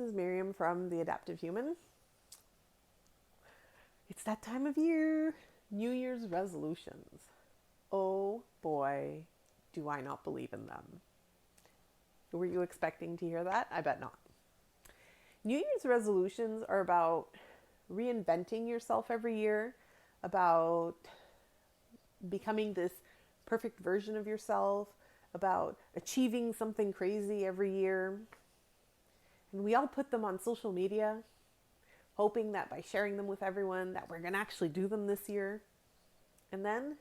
is Miriam from The Adaptive Human. It's that time of year, New Year's resolutions. Oh boy, do I not believe in them. Were you expecting to hear that? I bet not. New Year's resolutions are about reinventing yourself every year, about becoming this perfect version of yourself, about achieving something crazy every year. And we all put them on social media, hoping that by sharing them with everyone that we're going to actually do them this year. And then,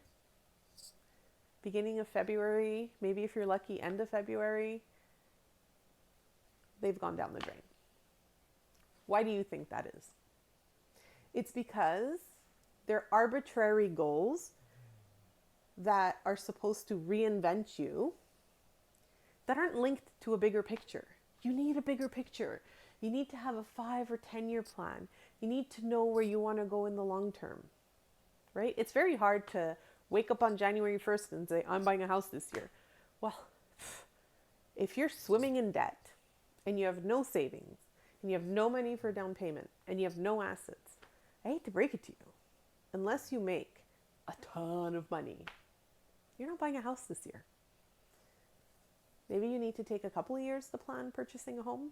beginning of February, maybe if you're lucky, end of February, they've gone down the drain. Why do you think that is? It's because they're arbitrary goals that are supposed to reinvent you that aren't linked to a bigger picture. You need a bigger picture. You need to have a 5 or 10 year plan. You need to know where you want to go in the long term, right? It's very hard to wake up on January 1st and say, I'm buying a house this year. Well, if you're swimming in debt and you have no savings and you have no money for a down payment and you have no assets, I hate to break it to you, unless you make a ton of money, you're not buying a house this year. Maybe you need to take a couple of years to plan purchasing a home.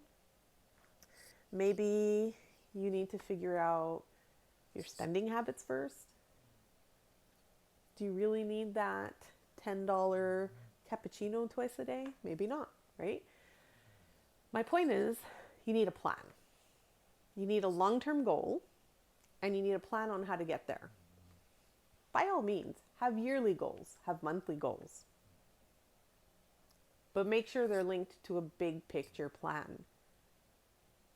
Maybe you need to figure out your spending habits first. Do you really need that $10 cappuccino twice a day? Maybe not, right? My point is, you need a plan. You need a long-term goal, and you need a plan on how to get there. By all means, have yearly goals, have monthly goals. But make sure they're linked to a big picture plan.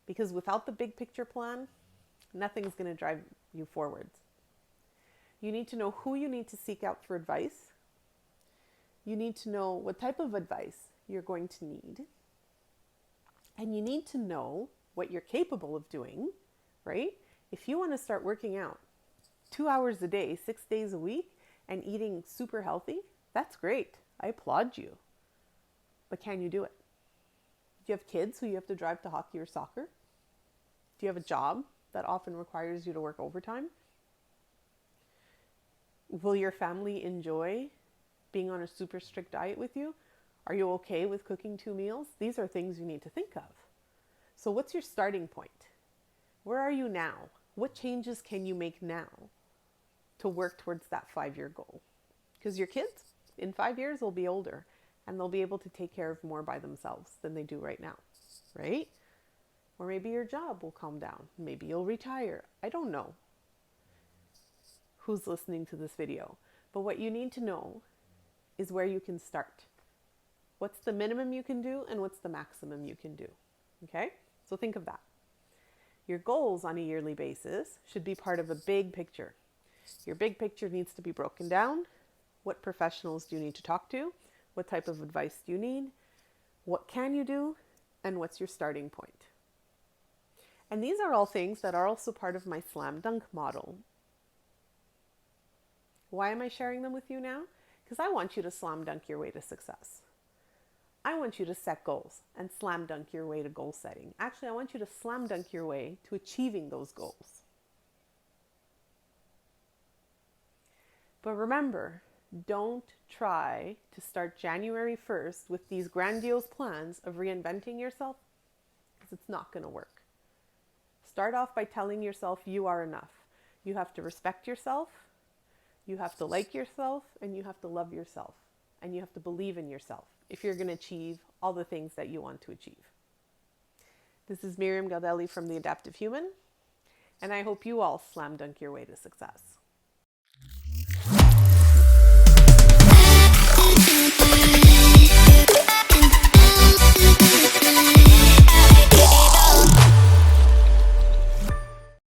Because without the big picture plan, nothing's going to drive you forwards. You need to know who you need to seek out for advice. You need to know what type of advice you're going to need. And you need to know what you're capable of doing, right? If you want to start working out 2 hours a day, 6 days a week, and eating super healthy, that's great. I applaud you. But can you do it? Do you have kids who you have to drive to hockey or soccer? Do you have a job that often requires you to work overtime? Will your family enjoy being on a super strict diet with you? Are you okay with cooking 2 meals? These are things you need to think of. So what's your starting point? Where are you now? What changes can you make now to work towards that 5-year goal? Because your kids in 5 years will be older and they'll be able to take care of more by themselves than they do right now, right? Or maybe your job will calm down. Maybe you'll retire. I don't know who's listening to this video. But what you need to know is where you can start. What's the minimum you can do and what's the maximum you can do, okay? So think of that. Your goals on a yearly basis should be part of a big picture. Your big picture needs to be broken down. What professionals do you need to talk to? What type of advice do you need? What can you do? And what's your starting point? And these are all things that are also part of my slam dunk model. Why am I sharing them with you now? Because I want you to slam dunk your way to success. I want you to set goals and slam dunk your way to goal setting. Actually, I want you to slam dunk your way to achieving those goals. But remember, don't try to start January 1st with these grandiose plans of reinventing yourself, because it's not going to work. Start off by telling yourself you are enough. You have to respect yourself, you have to like yourself, and you have to love yourself, and you have to believe in yourself if you're going to achieve all the things that you want to achieve. This is Miriam Galdelli from The Adaptive Human, and I hope you all slam dunk your way to success.